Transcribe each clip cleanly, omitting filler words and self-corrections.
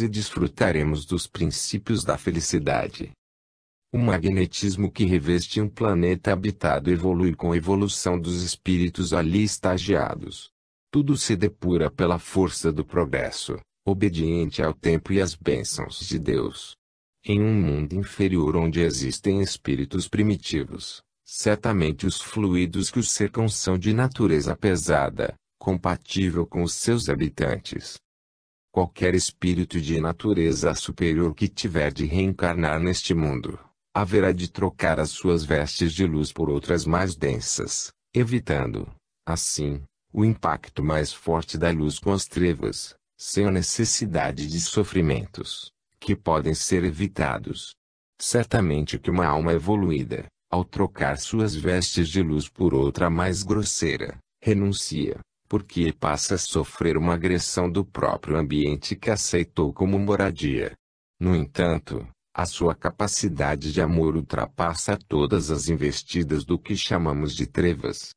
e desfrutaremos dos princípios da felicidade. O magnetismo que reveste um planeta habitado evolui com a evolução dos espíritos ali estagiados. Tudo se depura pela força do progresso, obediente ao tempo e às bênçãos de Deus. Em um mundo inferior onde existem espíritos primitivos, certamente os fluidos que os cercam são de natureza pesada, compatível com os seus habitantes. Qualquer espírito de natureza superior que tiver de reencarnar neste mundo, haverá de trocar as suas vestes de luz por outras mais densas, evitando, assim, o impacto mais forte da luz com as trevas, sem a necessidade de sofrimentos, que podem ser evitados. Certamente que uma alma evoluída, ao trocar suas vestes de luz por outra mais grosseira, renuncia, porque passa a sofrer uma agressão do próprio ambiente que aceitou como moradia. No entanto, a sua capacidade de amor ultrapassa todas as investidas do que chamamos de trevas.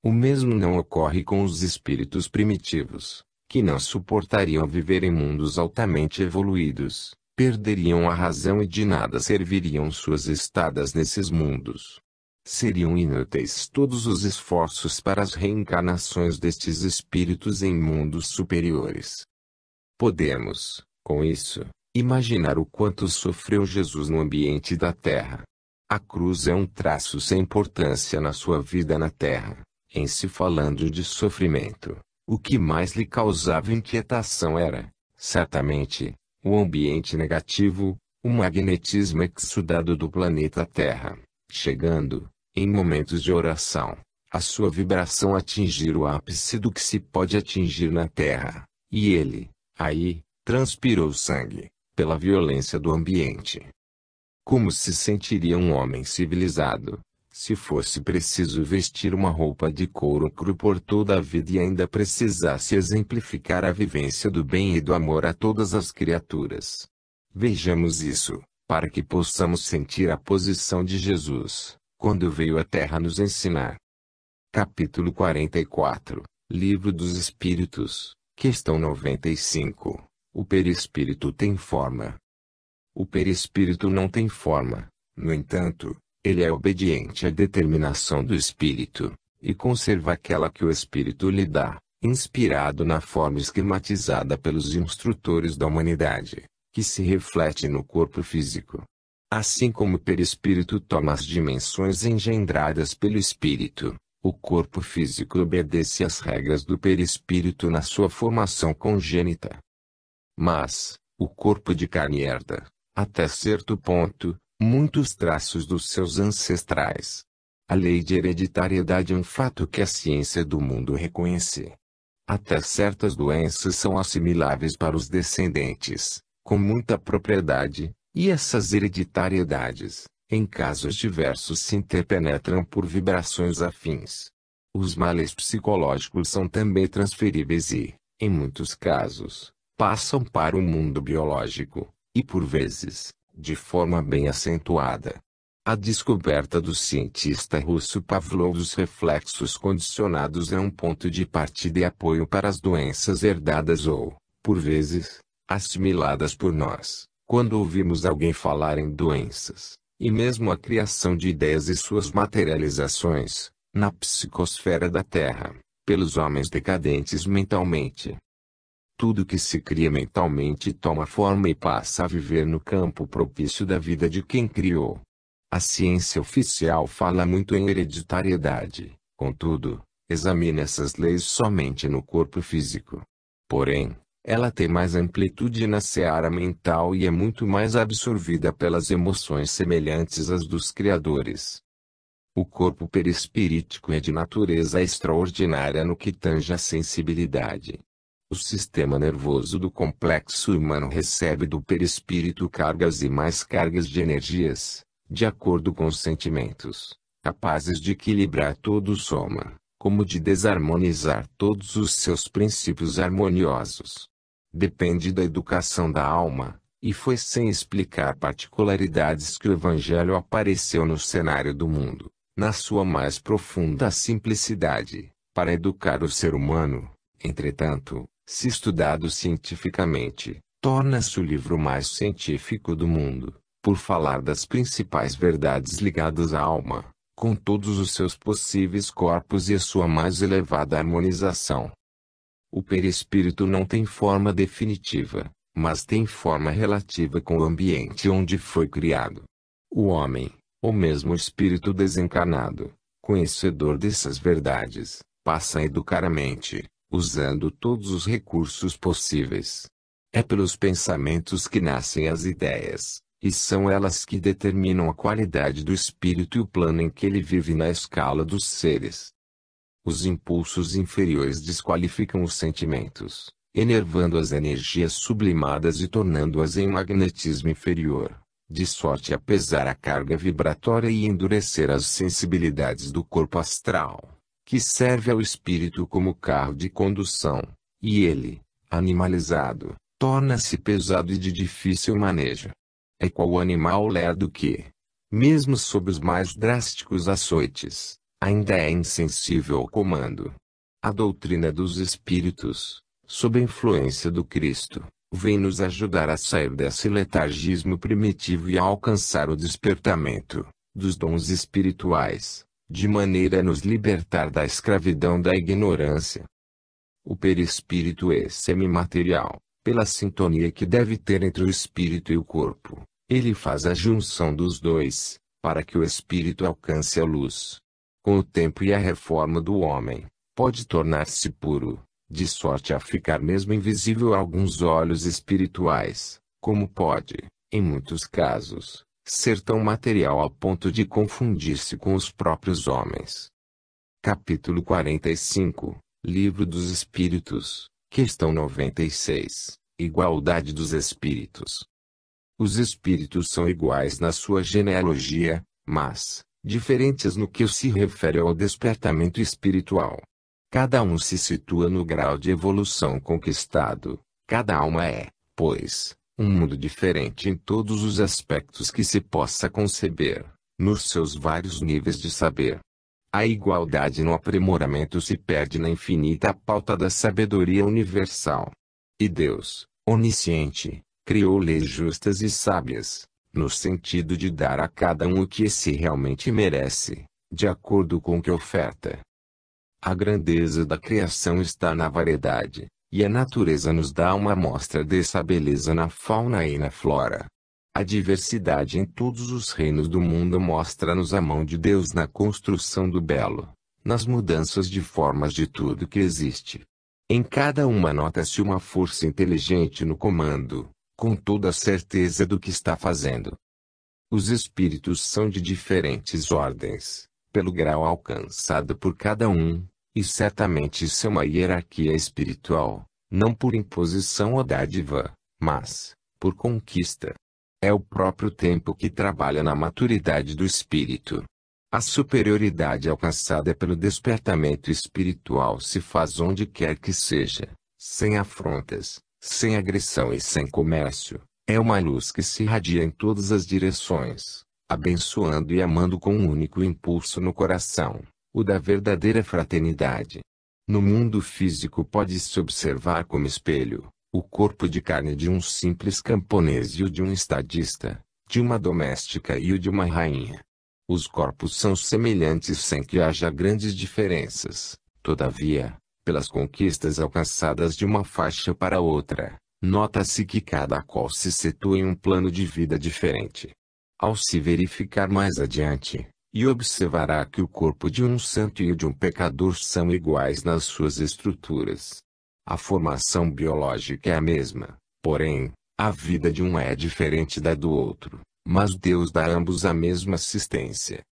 O mesmo não ocorre com os espíritos primitivos, que não suportariam viver em mundos altamente evoluídos, perderiam a razão e de nada serviriam suas estadas nesses mundos. Seriam inúteis todos os esforços para as reencarnações destes espíritos em mundos superiores. Podemos, com isso, imaginar o quanto sofreu Jesus no ambiente da Terra. A cruz é um traço sem importância na sua vida na Terra. Em se falando de sofrimento, o que mais lhe causava inquietação era, certamente, o ambiente negativo, o magnetismo exudado do planeta Terra, chegando, em momentos de oração, a sua vibração atingir o ápice do que se pode atingir na Terra, e ele, aí, transpirou sangue, pela violência do ambiente. Como se sentiria um homem civilizado, se fosse preciso vestir uma roupa de couro cru por toda a vida e ainda precisasse exemplificar a vivência do bem e do amor a todas as criaturas? Vejamos isso, para que possamos sentir a posição de Jesus, quando veio à Terra nos ensinar. Capítulo 44, Livro dos Espíritos, questão 95. O perispírito tem forma. O perispírito não tem forma, no entanto, ele é obediente à determinação do espírito, e conserva aquela que o espírito lhe dá, inspirado na forma esquematizada pelos instrutores da humanidade, que se reflete no corpo físico. Assim como o perispírito toma as dimensões engendradas pelo espírito, o corpo físico obedece às regras do perispírito na sua formação congênita. Mas, o corpo de carne herda, até certo ponto, muitos traços dos seus ancestrais. A lei de hereditariedade é um fato que a ciência do mundo reconhece. Até certas doenças são assimiláveis para os descendentes, com muita propriedade, e essas hereditariedades, em casos diversos, se interpenetram por vibrações afins. Os males psicológicos são também transferíveis e, em muitos casos, passam para o mundo biológico, e por vezes, de forma bem acentuada. A descoberta do cientista russo Pavlov dos reflexos condicionados é um ponto de partida e apoio para as doenças herdadas ou, por vezes, assimiladas por nós, quando ouvimos alguém falar em doenças, e mesmo a criação de ideias e suas materializações, na psicosfera da Terra, pelos homens decadentes mentalmente. Tudo que se cria mentalmente toma forma e passa a viver no campo propício da vida de quem criou. A ciência oficial fala muito em hereditariedade, contudo, examina essas leis somente no corpo físico. Porém, ela tem mais amplitude na seara mental e é muito mais absorvida pelas emoções semelhantes às dos criadores. O corpo perispirítico é de natureza extraordinária no que tange à sensibilidade. O sistema nervoso do complexo humano recebe do perispírito cargas e mais cargas de energias, de acordo com os sentimentos, capazes de equilibrar todo o soma, como de desarmonizar todos os seus princípios harmoniosos. Depende da educação da alma, e foi sem explicar particularidades que o Evangelho apareceu no cenário do mundo, na sua mais profunda simplicidade, para educar o ser humano. Entretanto, se estudado cientificamente, torna-se o livro mais científico do mundo, por falar das principais verdades ligadas à alma, com todos os seus possíveis corpos e a sua mais elevada harmonização. O perispírito não tem forma definitiva, mas tem forma relativa com o ambiente onde foi criado. O homem, ou mesmo o espírito desencarnado, conhecedor dessas verdades, passa a educar a mente, usando todos os recursos possíveis. É pelos pensamentos que nascem as ideias, e são elas que determinam a qualidade do espírito e o plano em que ele vive na escala dos seres. Os impulsos inferiores desqualificam os sentimentos, enervando as energias sublimadas e tornando-as em magnetismo inferior, de sorte a pesar a carga vibratória e endurecer as sensibilidades do corpo astral, que serve ao espírito como carro de condução, e ele, animalizado, torna-se pesado e de difícil manejo. É qual o animal lerdo que, mesmo sob os mais drásticos açoites, ainda é insensível ao comando. A doutrina dos espíritos, sob a influência do Cristo, vem nos ajudar a sair desse letargismo primitivo e a alcançar o despertamento dos dons espirituais, de maneira a nos libertar da escravidão da ignorância. O perispírito é semimaterial, pela sintonia que deve ter entre o espírito e o corpo. Ele faz a junção dos dois, para que o espírito alcance a luz. Com o tempo e a reforma do homem, pode tornar-se puro, de sorte a ficar mesmo invisível a alguns olhos espirituais, como pode, em muitos casos, ser tão material a ponto de confundir-se com os próprios homens. Capítulo 45, Livro dos Espíritos, questão 96, Igualdade dos Espíritos. Os espíritos são iguais na sua genealogia, mas diferentes no que se refere ao despertamento espiritual. Cada um se situa no grau de evolução conquistado. Cada alma é, pois, um mundo diferente em todos os aspectos que se possa conceber, nos seus vários níveis de saber. A igualdade no aprimoramento se perde na infinita pauta da sabedoria universal. E Deus, onisciente, criou leis justas e sábias, no sentido de dar a cada um o que esse realmente merece, de acordo com o que oferta. A grandeza da criação está na variedade, e a natureza nos dá uma amostra dessa beleza na fauna e na flora. A diversidade em todos os reinos do mundo mostra-nos a mão de Deus na construção do belo, nas mudanças de formas de tudo que existe. Em cada uma nota-se uma força inteligente no comando, com toda a certeza do que está fazendo. Os espíritos são de diferentes ordens, pelo grau alcançado por cada um, e certamente isso é uma hierarquia espiritual, não por imposição ou dádiva, mas por conquista. É o próprio tempo que trabalha na maturidade do espírito. A superioridade alcançada pelo despertamento espiritual se faz onde quer que seja, sem afrontas, sem agressão e sem comércio. É uma luz que se irradia em todas as direções, abençoando e amando com um único impulso no coração, o da verdadeira fraternidade. No mundo físico pode-se observar como espelho o corpo de carne de um simples camponês e o de um estadista, de uma doméstica e o de uma rainha. Os corpos são semelhantes sem que haja grandes diferenças. Todavia, pelas conquistas alcançadas de uma faixa para outra, nota-se que cada qual se situa em um plano de vida diferente. Ao se verificar mais adiante, e observará que o corpo de um santo e o de um pecador são iguais nas suas estruturas. A formação biológica é a mesma, porém, a vida de um é diferente da do outro, mas Deus dá a ambos a mesma assistência.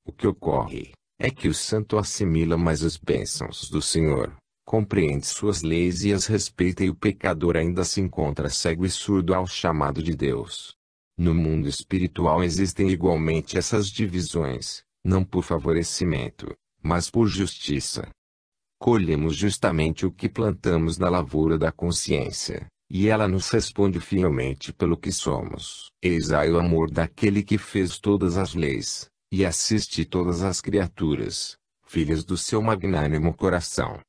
O que ocorre é que o santo assimila mais as bênçãos do Senhor, compreende suas leis e as respeita, e o pecador ainda se encontra cego e surdo ao chamado de Deus. No mundo espiritual existem igualmente essas divisões, não por favorecimento, mas por justiça. Colhemos justamente o que plantamos na lavoura da consciência, e ela nos responde fielmente pelo que somos. Eis aí o amor daquele que fez todas as leis, e assiste todas as criaturas, filhas do seu magnânimo coração.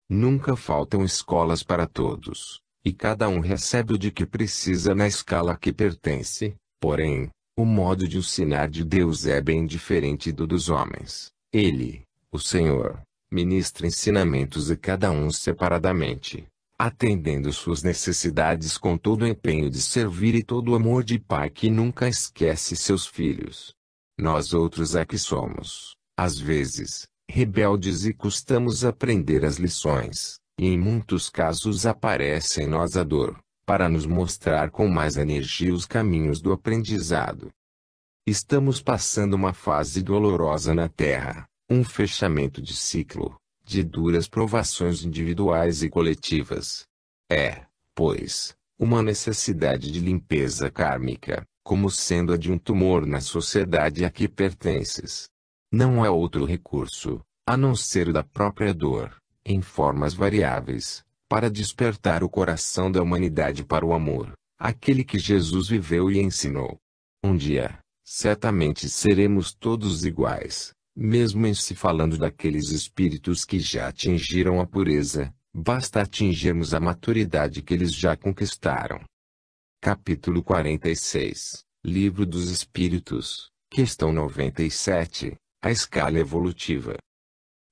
Nunca faltam escolas para todos, e cada um recebe o de que precisa na escala a que pertence. Porém, o modo de ensinar de Deus é bem diferente do dos homens. Ele, o Senhor, ministra ensinamentos a cada um separadamente, atendendo suas necessidades com todo o empenho de servir e todo o amor de pai que nunca esquece seus filhos. Nós outros é que somos, às vezes, rebeldes e custamos aprender as lições, e em muitos casos aparece em nós a dor, para nos mostrar com mais energia os caminhos do aprendizado. Estamos passando uma fase dolorosa na Terra, um fechamento de ciclo, de duras provações individuais e coletivas. É, pois, uma necessidade de limpeza kármica, como sendo a de um tumor na sociedade a que pertences. Não há outro recurso, a não ser o da própria dor, em formas variáveis, para despertar o coração da humanidade para o amor, aquele que Jesus viveu e ensinou. Um dia, certamente seremos todos iguais, mesmo em se falando daqueles espíritos que já atingiram a pureza, basta atingirmos a maturidade que eles já conquistaram. Capítulo 46, Livro dos Espíritos, questão 97, a escala evolutiva.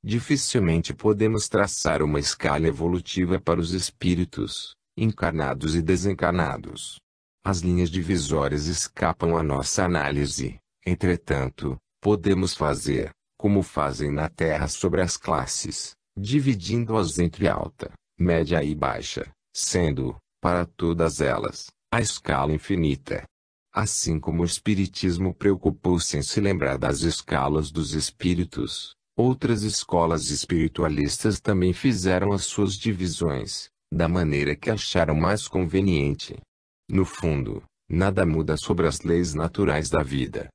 Dificilmente podemos traçar uma escala evolutiva para os espíritos, encarnados e desencarnados. As linhas divisórias escapam à nossa análise. Entretanto, podemos fazer, como fazem na Terra sobre as classes, dividindo-as entre alta, média e baixa, sendo, para todas elas, a escala infinita. Assim como o Espiritismo preocupou-se em se lembrar das escalas dos espíritos, outras escolas espiritualistas também fizeram as suas divisões, da maneira que acharam mais conveniente. No fundo, nada muda sobre as leis naturais da vida.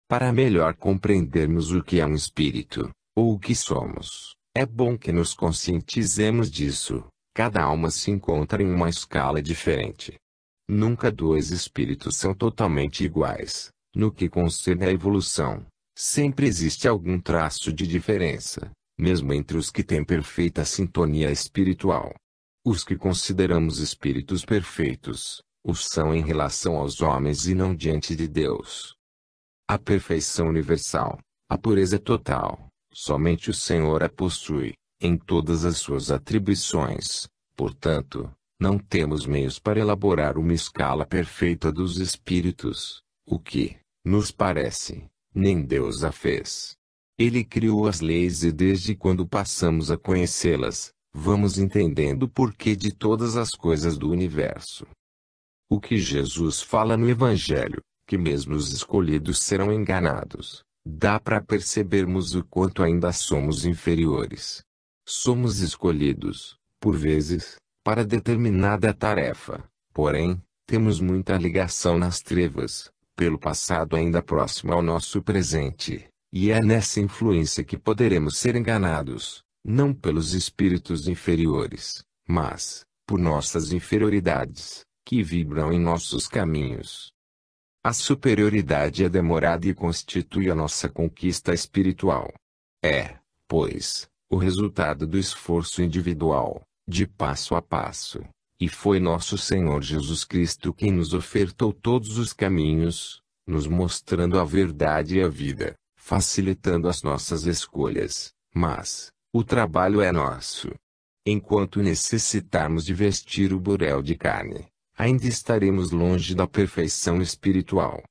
Para melhor compreendermos o que é um espírito, ou o que somos, é bom que nos conscientizemos disso. Cada alma se encontra em uma escala diferente. Nunca dois espíritos são totalmente iguais. No que concerne à evolução, sempre existe algum traço de diferença, mesmo entre os que têm perfeita sintonia espiritual. Os que consideramos espíritos perfeitos, os são em relação aos homens e não diante de Deus. A perfeição universal, a pureza total, somente o Senhor a possui, em todas as suas atribuições. Portanto, não temos meios para elaborar uma escala perfeita dos espíritos, o que, nos parece, nem Deus a fez. Ele criou as leis e desde quando passamos a conhecê-las, vamos entendendo o porquê de todas as coisas do universo. O que Jesus fala no Evangelho, que mesmo os escolhidos serão enganados, dá para percebermos o quanto ainda somos inferiores. Somos escolhidos, por vezes, para determinada tarefa, porém, temos muita ligação nas trevas, pelo passado ainda próximo ao nosso presente, e é nessa influência que poderemos ser enganados, não pelos espíritos inferiores, mas, por nossas inferioridades, que vibram em nossos caminhos. A superioridade é demorada e constitui a nossa conquista espiritual. É, pois, o resultado do esforço individual, de passo a passo, e foi nosso Senhor Jesus Cristo quem nos ofertou todos os caminhos, nos mostrando a verdade e a vida, facilitando as nossas escolhas, mas, o trabalho é nosso. Enquanto necessitarmos de vestir o burel de carne, ainda estaremos longe da perfeição espiritual.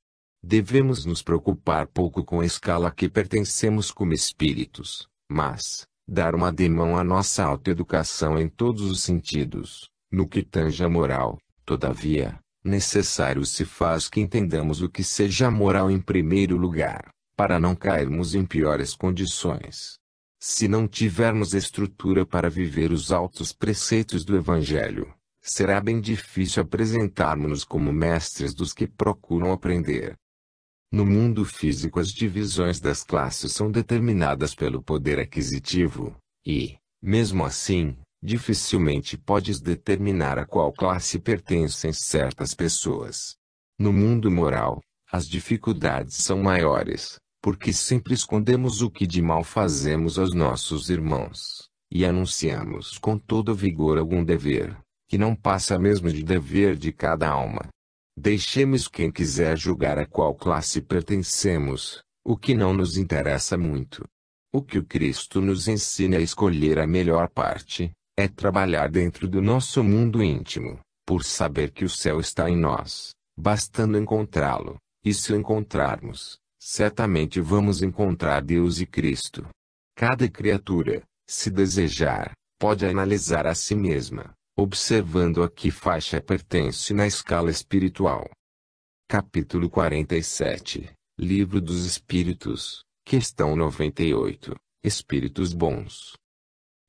Devemos nos preocupar pouco com a escala a que pertencemos como espíritos, mas, dar uma demão à nossa autoeducação em todos os sentidos. No que tange à moral, todavia, necessário se faz que entendamos o que seja moral em primeiro lugar, para não cairmos em piores condições. Se não tivermos estrutura para viver os altos preceitos do Evangelho, será bem difícil apresentarmos-nos como mestres dos que procuram aprender. No mundo físico as divisões das classes são determinadas pelo poder aquisitivo, e, mesmo assim, dificilmente podes determinar a qual classe pertencem certas pessoas. No mundo moral, as dificuldades são maiores, porque sempre escondemos o que de mal fazemos aos nossos irmãos, e anunciamos com todo vigor algum dever, que não passa mesmo de dever de cada alma. Deixemos quem quiser julgar a qual classe pertencemos, o que não nos interessa muito. O que o Cristo nos ensina é escolher a melhor parte, é trabalhar dentro do nosso mundo íntimo, por saber que o céu está em nós, bastando encontrá-lo, e se o encontrarmos, certamente vamos encontrar Deus e Cristo. Cada criatura, se desejar, pode analisar a si mesma, observando a que faixa pertence na escala espiritual. Capítulo 47, Livro dos Espíritos, questão 98, Espíritos bons.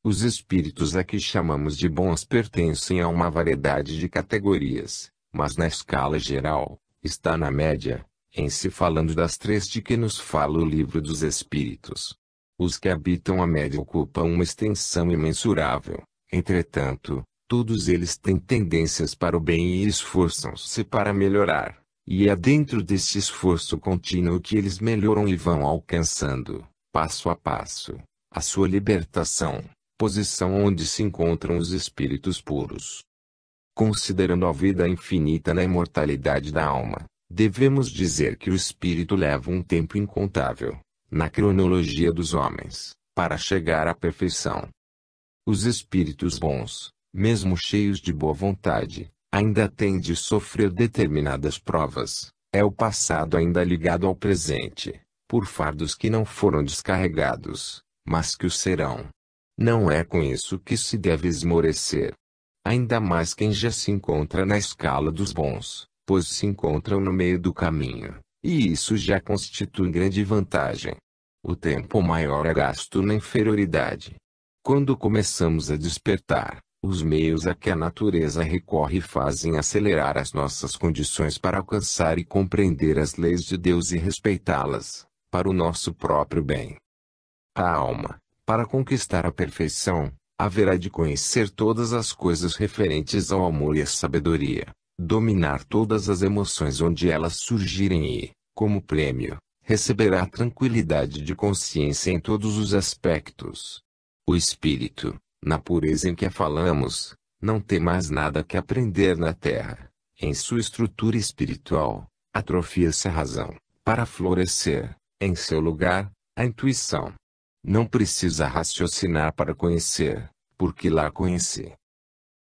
Os espíritos a que chamamos de bons pertencem a uma variedade de categorias, mas na escala geral, está na média, em se falando das três de que nos fala o Livro dos Espíritos. Os que habitam a média ocupam uma extensão imensurável, entretanto, todos eles têm tendências para o bem e esforçam-se para melhorar, e é dentro desse esforço contínuo que eles melhoram e vão alcançando, passo a passo, a sua libertação, posição onde se encontram os espíritos puros. Considerando a vida infinita na imortalidade da alma, devemos dizer que o espírito leva um tempo incontável, na cronologia dos homens, para chegar à perfeição. Os espíritos bons, mesmo cheios de boa vontade, ainda têm de sofrer determinadas provas, é o passado ainda ligado ao presente, por fardos que não foram descarregados, mas que o serão. Não é com isso que se deve esmorecer. Ainda mais quem já se encontra na escala dos bons, pois se encontram no meio do caminho, e isso já constitui grande vantagem. O tempo maior é gasto na inferioridade. Quando começamos a despertar, os meios a que a natureza recorre fazem acelerar as nossas condições para alcançar e compreender as leis de Deus e respeitá-las, para o nosso próprio bem. A alma, para conquistar a perfeição, haverá de conhecer todas as coisas referentes ao amor e à sabedoria, dominar todas as emoções onde elas surgirem e, como prêmio, receberá tranquilidade de consciência em todos os aspectos. O espírito, na pureza em que a falamos, não tem mais nada que aprender na terra. Em sua estrutura espiritual, atrofia-se a razão, para florescer, em seu lugar, a intuição. Não precisa raciocinar para conhecer, porque lá conhece.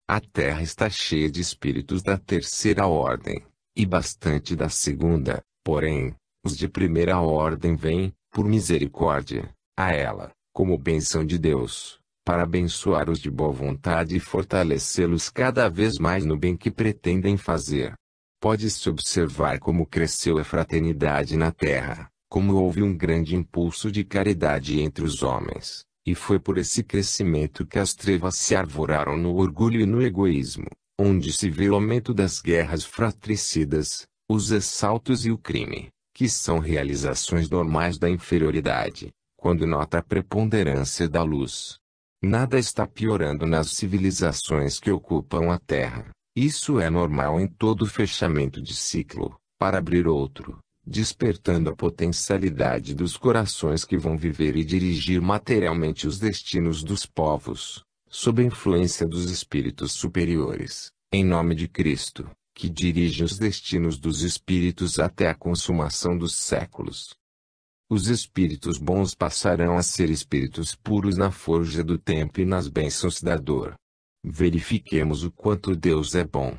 A terra está cheia de espíritos da terceira ordem, e bastante da segunda, porém, os de primeira ordem vêm, por misericórdia, a ela, como bênção de Deus, para abençoar os de boa vontade e fortalecê-los cada vez mais no bem que pretendem fazer. Pode-se observar como cresceu a fraternidade na terra, como houve um grande impulso de caridade entre os homens, e foi por esse crescimento que as trevas se arvoraram no orgulho e no egoísmo, onde se vê o aumento das guerras fratricidas, os assaltos e o crime, que são realizações normais da inferioridade, quando nota a preponderância da luz. Nada está piorando nas civilizações que ocupam a Terra. Isso é normal em todo fechamento de ciclo, para abrir outro, despertando a potencialidade dos corações que vão viver e dirigir materialmente os destinos dos povos, sob a influência dos espíritos superiores, em nome de Cristo, que dirige os destinos dos espíritos até a consumação dos séculos. Os espíritos bons passarão a ser espíritos puros na forja do tempo e nas bênçãos da dor. Verifiquemos o quanto Deus é bom.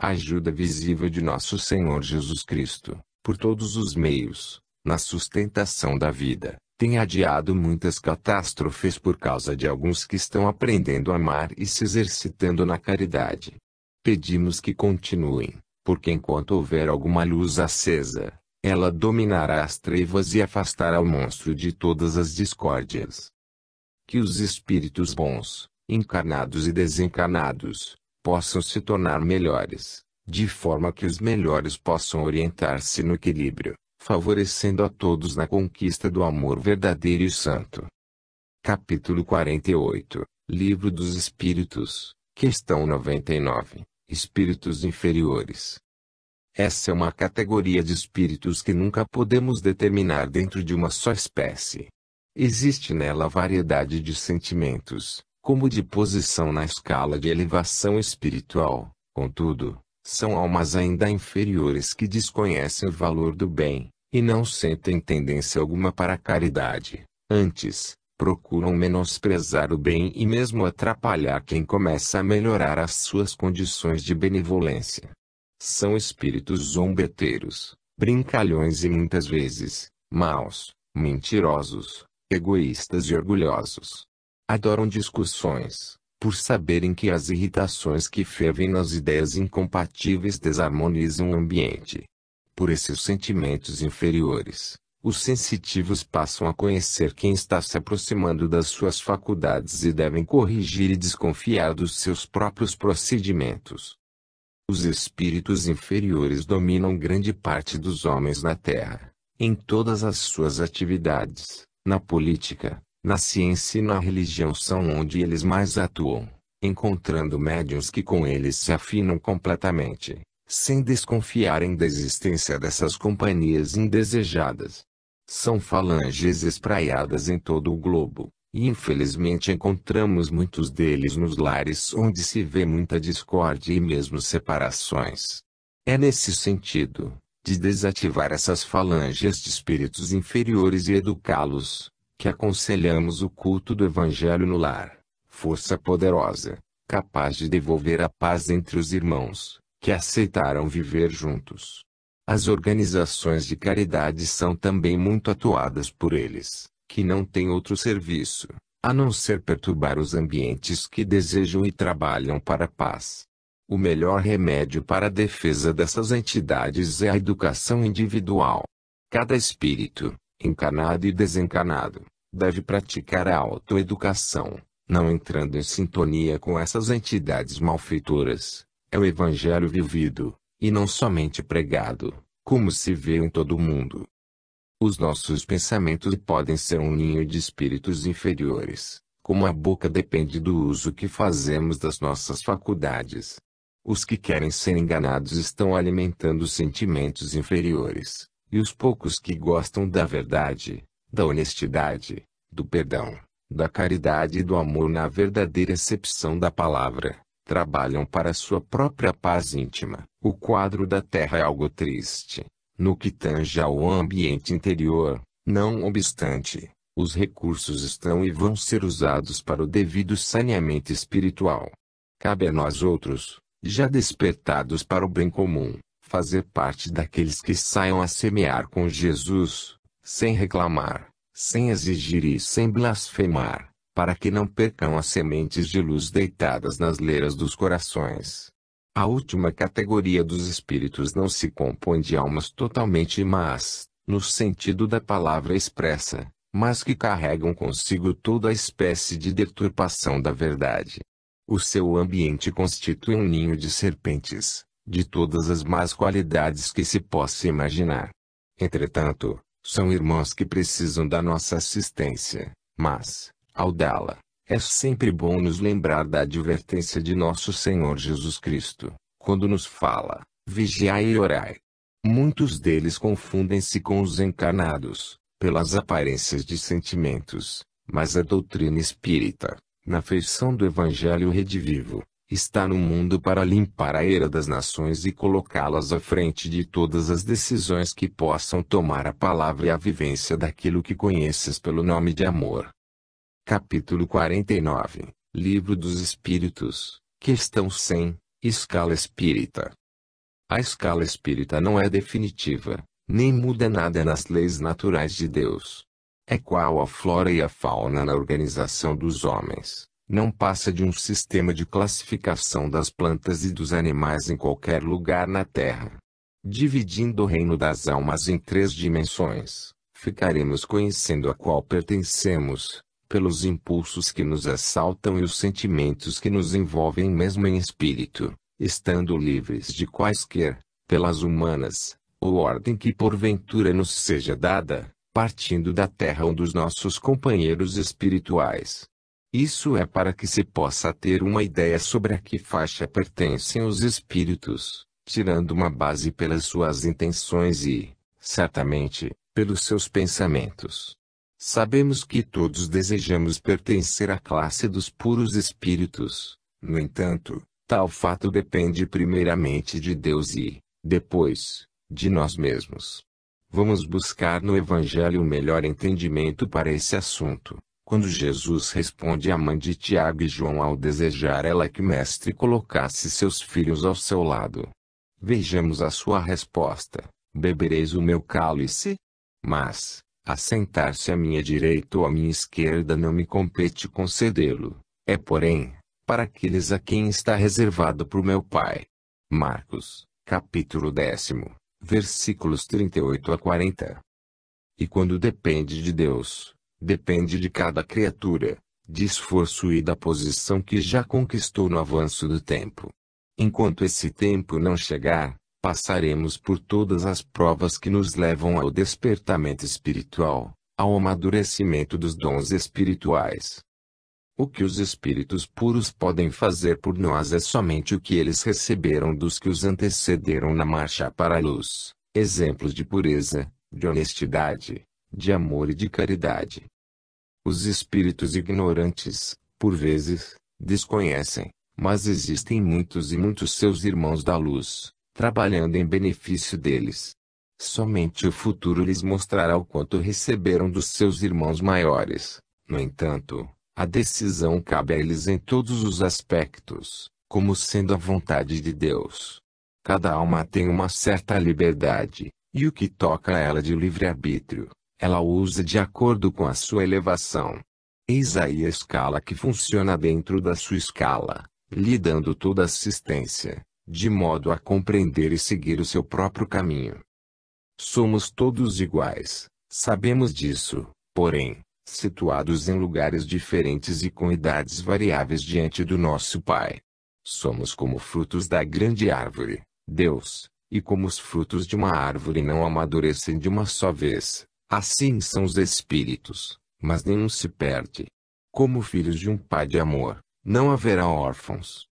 A ajuda visível de nosso Senhor Jesus Cristo, por todos os meios, na sustentação da vida, tem adiado muitas catástrofes por causa de alguns que estão aprendendo a amar e se exercitando na caridade. Pedimos que continuem, porque enquanto houver alguma luz acesa, ela dominará as trevas e afastará o monstro de todas as discórdias. Que os espíritos bons, encarnados e desencarnados, possam se tornar melhores, de forma que os melhores possam orientar-se no equilíbrio, favorecendo a todos na conquista do amor verdadeiro e santo. Capítulo 48, Livro dos Espíritos, questão 99, Espíritos inferiores. Essa é uma categoria de espíritos que nunca podemos determinar dentro de uma só espécie. Existe nela variedade de sentimentos, como de posição na escala de elevação espiritual. Contudo, são almas ainda inferiores que desconhecem o valor do bem, e não sentem tendência alguma para a caridade. Antes, procuram menosprezar o bem e mesmo atrapalhar quem começa a melhorar as suas condições de benevolência. São espíritos zombeteiros, brincalhões e muitas vezes, maus, mentirosos, egoístas e orgulhosos. Adoram discussões, por saberem que as irritações que fervem nas ideias incompatíveis desarmonizam o ambiente. Por esses sentimentos inferiores, os sensitivos passam a conhecer quem está se aproximando das suas faculdades e devem corrigir e desconfiar dos seus próprios procedimentos. Os espíritos inferiores dominam grande parte dos homens na Terra, em todas as suas atividades, na política, na ciência e na religião são onde eles mais atuam, encontrando médiuns que com eles se afinam completamente, sem desconfiarem da existência dessas companhias indesejadas. São falanges espraiadas em todo o globo, e infelizmente encontramos muitos deles nos lares onde se vê muita discórdia e mesmo separações. É nesse sentido, de desativar essas falanges de espíritos inferiores e educá-los, que aconselhamos o culto do Evangelho no lar, força poderosa, capaz de devolver a paz entre os irmãos, que aceitaram viver juntos. As organizações de caridade são também muito atuadas por eles, que não têm outro serviço, a não ser perturbar os ambientes que desejam e trabalham para a paz. O melhor remédio para a defesa dessas entidades é a educação individual. Cada espírito, encarnado e desencarnado, deve praticar a autoeducação, não entrando em sintonia com essas entidades malfeitoras. É o Evangelho vivido, e não somente pregado, como se vê em todo o mundo. Os nossos pensamentos podem ser um ninho de espíritos inferiores, como a boca depende do uso que fazemos das nossas faculdades. Os que querem ser enganados estão alimentando sentimentos inferiores, e os poucos que gostam da verdade, da honestidade, do perdão, da caridade e do amor na verdadeira acepção da palavra, trabalham para sua própria paz íntima. O quadro da Terra é algo triste, no que tange ao ambiente interior. Não obstante, os recursos estão e vão ser usados para o devido saneamento espiritual. Cabe a nós outros, já despertados para o bem comum, fazer parte daqueles que saiam a semear com Jesus, sem reclamar, sem exigir e sem blasfemar, para que não percam as sementes de luz deitadas nas leiras dos corações. A última categoria dos espíritos não se compõe de almas totalmente más, no sentido da palavra expressa, mas que carregam consigo toda a espécie de deturpação da verdade. O seu ambiente constitui um ninho de serpentes, de todas as más qualidades que se possa imaginar. Entretanto, são irmãos que precisam da nossa assistência, mas, ao dá-la, é sempre bom nos lembrar da advertência de nosso Senhor Jesus Cristo, quando nos fala, vigiai e orai. Muitos deles confundem-se com os encarnados, pelas aparências de sentimentos, mas a doutrina espírita, na feição do Evangelho redivivo, está no mundo para limpar a ira das nações e colocá-las à frente de todas as decisões que possam tomar a palavra e a vivência daquilo que conheces pelo nome de amor. Capítulo 49, Livro dos Espíritos, Questão 100, Escala Espírita. A escala espírita não é definitiva, nem muda nada nas leis naturais de Deus. É qual a flora e a fauna na organização dos homens, não passa de um sistema de classificação das plantas e dos animais em qualquer lugar na Terra. Dividindo o reino das almas em 3 dimensões, ficaremos conhecendo a qual pertencemos, pelos impulsos que nos assaltam e os sentimentos que nos envolvem mesmo em espírito, estando livres de quaisquer, pelas humanas, ou ordem que porventura nos seja dada, partindo da terra ou dos nossos companheiros espirituais. Isso é para que se possa ter uma ideia sobre a que faixa pertencem os espíritos, tirando uma base pelas suas intenções e, certamente, pelos seus pensamentos. Sabemos que todos desejamos pertencer à classe dos puros espíritos. No entanto, tal fato depende primeiramente de Deus e, depois, de nós mesmos. Vamos buscar no Evangelho o melhor entendimento para esse assunto, quando Jesus responde à mãe de Tiago e João ao desejar ela que o Mestre colocasse seus filhos ao seu lado. Vejamos a sua resposta: bebereis o meu cálice? Mas, assentar-se à minha direita ou à minha esquerda não me compete concedê-lo, é porém, para aqueles a quem está reservado por meu Pai. Marcos, capítulo 10, versículos 38 a 40. E quando depende de Deus, depende de cada criatura, de esforço e da posição que já conquistou no avanço do tempo. Enquanto esse tempo não chegar, passaremos por todas as provas que nos levam ao despertamento espiritual, ao amadurecimento dos dons espirituais. O que os espíritos puros podem fazer por nós é somente o que eles receberam dos que os antecederam na marcha para a luz, exemplos de pureza, de honestidade, de amor e de caridade. Os espíritos ignorantes, por vezes, desconhecem, mas existem muitos e muitos seus irmãos da luz, trabalhando em benefício deles. Somente o futuro lhes mostrará o quanto receberam dos seus irmãos maiores. No entanto, a decisão cabe a eles em todos os aspectos, como sendo a vontade de Deus. Cada alma tem uma certa liberdade, e o que toca a ela de livre-arbítrio, ela usa de acordo com a sua elevação. Eis aí a escala que funciona dentro da sua escala, lhe dando toda assistência, de modo a compreender e seguir o seu próprio caminho. Somos todos iguais, sabemos disso, porém, situados em lugares diferentes e com idades variáveis diante do nosso Pai. Somos como frutos da grande árvore, Deus, e como os frutos de uma árvore não amadurecem de uma só vez, assim são os espíritos, mas nenhum se perde. Como filhos de um Pai de amor, não haverá órfãos.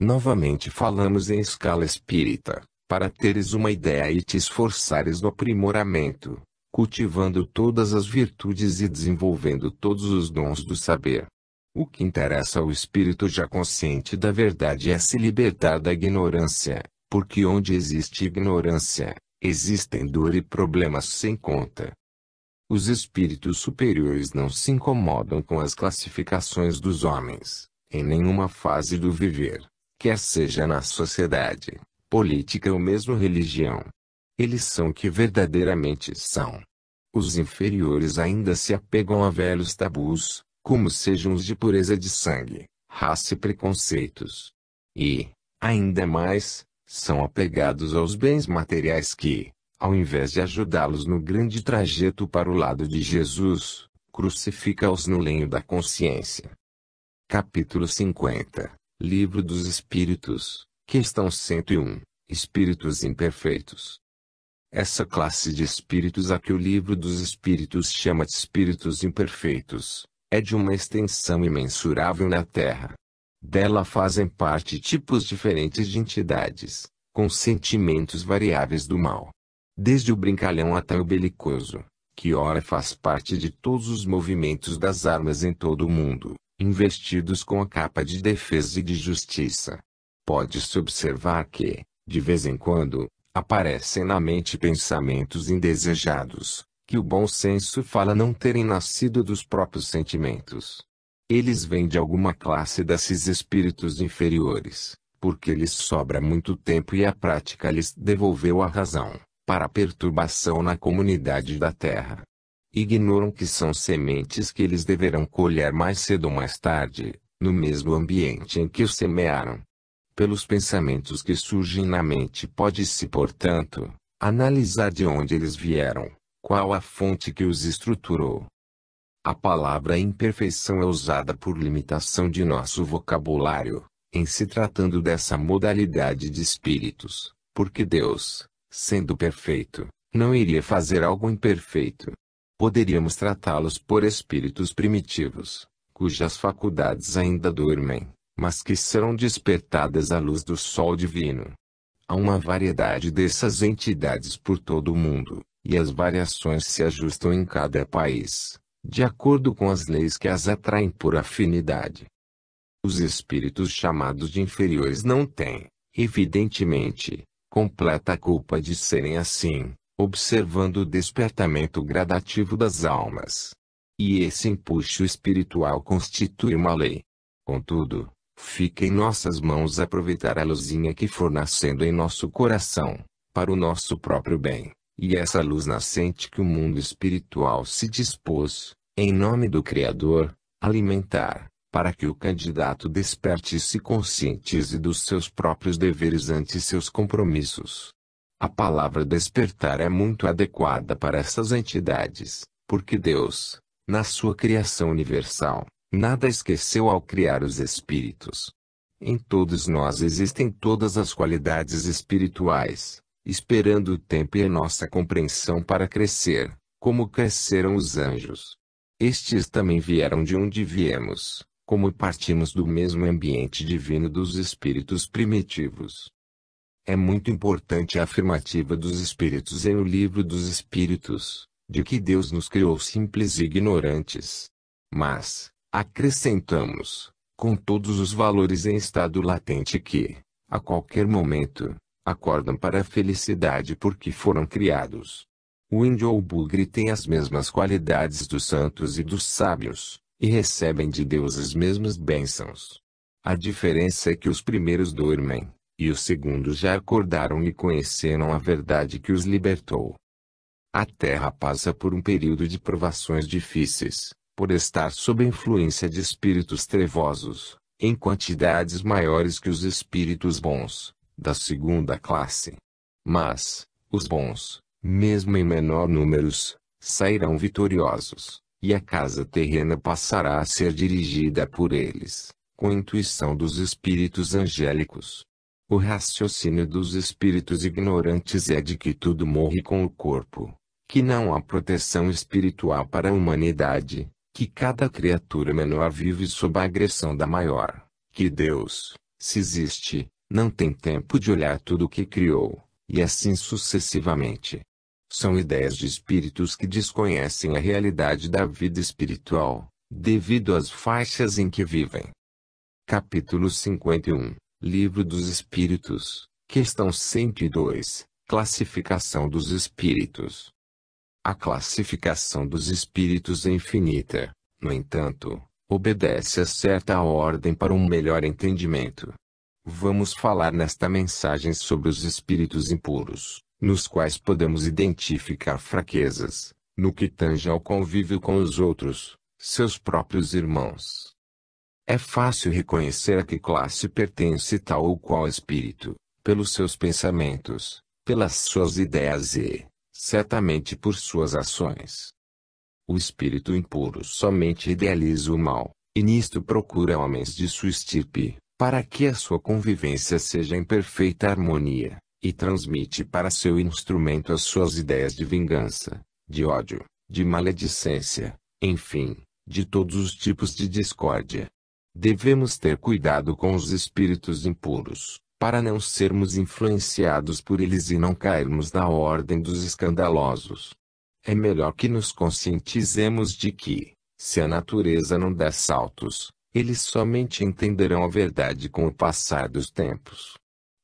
Novamente falamos em escala espírita, para teres uma ideia e te esforçares no aprimoramento, cultivando todas as virtudes e desenvolvendo todos os dons do saber. O que interessa ao espírito já consciente da verdade é se libertar da ignorância, porque onde existe ignorância, existem dor e problemas sem conta. Os espíritos superiores não se incomodam com as classificações dos homens, em nenhuma fase do viver, quer seja na sociedade, política ou mesmo religião. Eles são o que verdadeiramente são. Os inferiores ainda se apegam a velhos tabus, como sejam os de pureza de sangue, raça e preconceitos. E, ainda mais, são apegados aos bens materiais que, ao invés de ajudá-los no grande trajeto para o lado de Jesus, crucifica-os no lenho da consciência. Capítulo 50, Livro dos Espíritos, Questão 101, Espíritos Imperfeitos. Essa classe de espíritos a que o Livro dos Espíritos chama de espíritos imperfeitos, é de uma extensão imensurável na Terra. Dela fazem parte tipos diferentes de entidades, com sentimentos variáveis do mal. Desde o brincalhão até o belicoso, que ora faz parte de todos os movimentos das armas em todo o mundo, investidos com a capa de defesa e de justiça. Pode-se observar que, de vez em quando, aparecem na mente pensamentos indesejados, que o bom senso fala não terem nascido dos próprios sentimentos. Eles vêm de alguma classe desses espíritos inferiores, porque lhes sobra muito tempo e a prática lhes devolveu a razão, para a perturbação na comunidade da Terra. Ignoram que são sementes que eles deverão colher mais cedo ou mais tarde, no mesmo ambiente em que os semearam. Pelos pensamentos que surgem na mente pode-se, portanto, analisar de onde eles vieram, qual a fonte que os estruturou. A palavra imperfeição é usada por limitação de nosso vocabulário, em se tratando dessa modalidade de espíritos, porque Deus, sendo perfeito, não iria fazer algo imperfeito. Poderíamos tratá-los por espíritos primitivos, cujas faculdades ainda dormem, mas que serão despertadas à luz do sol divino. Há uma variedade dessas entidades por todo o mundo, e as variações se ajustam em cada país, de acordo com as leis que as atraem por afinidade. Os espíritos chamados de inferiores não têm, evidentemente, completa culpa de serem assim, observando o despertamento gradativo das almas. E esse empuxo espiritual constitui uma lei. Contudo, fica em nossas mãos aproveitar a luzinha que for nascendo em nosso coração, para o nosso próprio bem, e essa luz nascente que o mundo espiritual se dispôs, em nome do Criador, alimentar, para que o candidato desperte e se conscientize dos seus próprios deveres ante seus compromissos. A palavra despertar é muito adequada para essas entidades, porque Deus, na sua criação universal, nada esqueceu ao criar os espíritos. Em todos nós existem todas as qualidades espirituais, esperando o tempo e a nossa compreensão para crescer, como cresceram os anjos. Estes também vieram de onde viemos, como partimos do mesmo ambiente divino dos espíritos primitivos. É muito importante a afirmativa dos espíritos em O Livro dos Espíritos, de que Deus nos criou simples e ignorantes. Mas, acrescentamos, com todos os valores em estado latente que, a qualquer momento, acordam para a felicidade porque foram criados. O índio ou o bugre têm as mesmas qualidades dos santos e dos sábios, e recebem de Deus as mesmas bênçãos. A diferença é que os primeiros dormem, e os segundos já acordaram e conheceram a verdade que os libertou. A Terra passa por um período de provações difíceis, por estar sob a influência de espíritos trevosos, em quantidades maiores que os espíritos bons, da segunda classe. Mas, os bons, mesmo em menor números, sairão vitoriosos, e a casa terrena passará a ser dirigida por eles, com a intuição dos espíritos angélicos. O raciocínio dos espíritos ignorantes é de que tudo morre com o corpo, que não há proteção espiritual para a humanidade, que cada criatura menor vive sob a agressão da maior, que Deus, se existe, não tem tempo de olhar tudo o que criou, e assim sucessivamente. São ideias de espíritos que desconhecem a realidade da vida espiritual, devido às faixas em que vivem. Capítulo 51, Livro dos Espíritos, questão 102, Classificação dos Espíritos. A classificação dos espíritos é infinita, no entanto, obedece a certa ordem para um melhor entendimento. Vamos falar nesta mensagem sobre os espíritos impuros, nos quais podemos identificar fraquezas, no que tange ao convívio com os outros, seus próprios irmãos. É fácil reconhecer a que classe pertence tal ou qual espírito, pelos seus pensamentos, pelas suas ideias e, certamente por suas ações. O espírito impuro somente idealiza o mal, e nisto procura homens de sua estirpe, para que a sua convivência seja em perfeita harmonia, e transmite para seu instrumento as suas ideias de vingança, de ódio, de maledicência, enfim, de todos os tipos de discórdia. Devemos ter cuidado com os espíritos impuros, para não sermos influenciados por eles e não cairmos na ordem dos escandalosos. É melhor que nos conscientizemos de que, se a natureza não der saltos, eles somente entenderão a verdade com o passar dos tempos.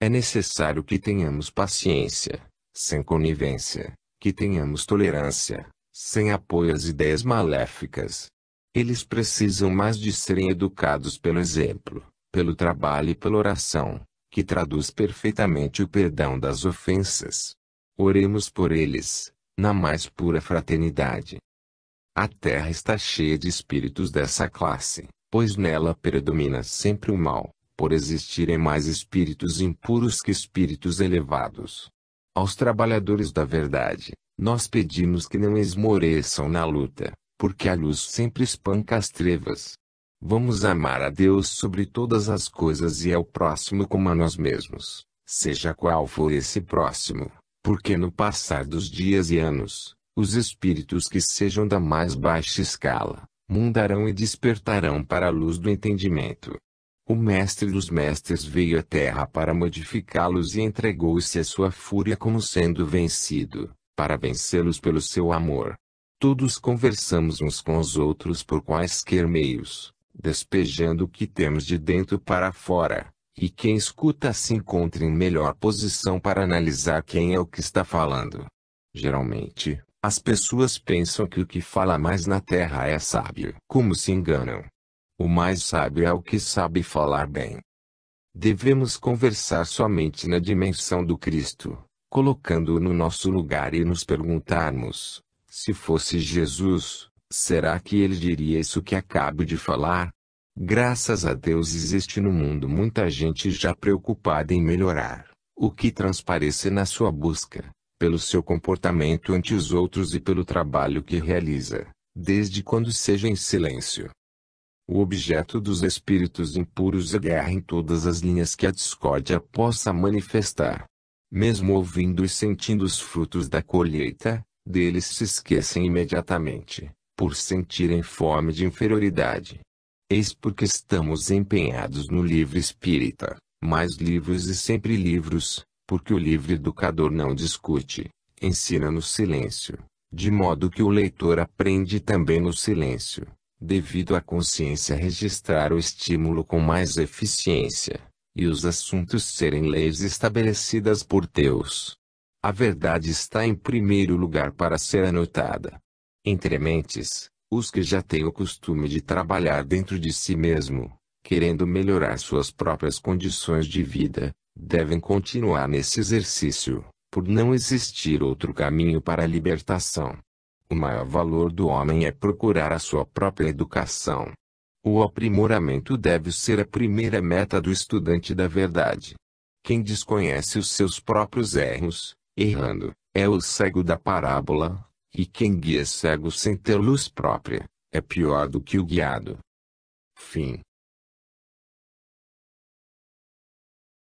É necessário que tenhamos paciência, sem conivência, que tenhamos tolerância, sem apoio às ideias maléficas. Eles precisam mais de serem educados pelo exemplo, pelo trabalho e pela oração, que traduz perfeitamente o perdão das ofensas. Oremos por eles, na mais pura fraternidade. A Terra está cheia de espíritos dessa classe, pois nela predomina sempre o mal, por existirem mais espíritos impuros que espíritos elevados. Aos trabalhadores da verdade, nós pedimos que não esmoreçam na luta, porque a luz sempre espanca as trevas. Vamos amar a Deus sobre todas as coisas e ao próximo como a nós mesmos, seja qual for esse próximo, porque no passar dos dias e anos, os espíritos que sejam da mais baixa escala, mudarão e despertarão para a luz do entendimento. O Mestre dos Mestres veio à Terra para modificá-los e entregou-se à sua fúria como sendo vencido, para vencê-los pelo seu amor. Todos conversamos uns com os outros por quaisquer meios, despejando o que temos de dentro para fora, e quem escuta se encontra em melhor posição para analisar quem é o que está falando. Geralmente, as pessoas pensam que o que fala mais na terra é sábio. Como se enganam? O mais sábio é o que sabe falar bem. Devemos conversar somente na dimensão do Cristo, colocando-o no nosso lugar e nos perguntarmos: se fosse Jesus, será que ele diria isso que acabo de falar? Graças a Deus existe no mundo muita gente já preocupada em melhorar, o que transparece na sua busca, pelo seu comportamento ante os outros e pelo trabalho que realiza, desde quando seja em silêncio. O objeto dos espíritos impuros é guerra em todas as linhas que a discórdia possa manifestar. Mesmo ouvindo e sentindo os frutos da colheita, deles se esquecem imediatamente, por sentirem fome de inferioridade. Eis porque estamos empenhados no livro espírita, mais livros e sempre livros, porque o livro educador não discute, ensina no silêncio, de modo que o leitor aprende também no silêncio, devido à consciência registrar o estímulo com mais eficiência, e os assuntos serem leis estabelecidas por Deus. A verdade está em primeiro lugar para ser anotada. Entre mentes, os que já têm o costume de trabalhar dentro de si mesmo, querendo melhorar suas próprias condições de vida, devem continuar nesse exercício, por não existir outro caminho para a libertação. O maior valor do homem é procurar a sua própria educação. O aprimoramento deve ser a primeira meta do estudante da verdade. Quem desconhece os seus próprios erros, errando, é o cego da parábola, e quem guia cego sem ter luz própria, é pior do que o guiado. Fim.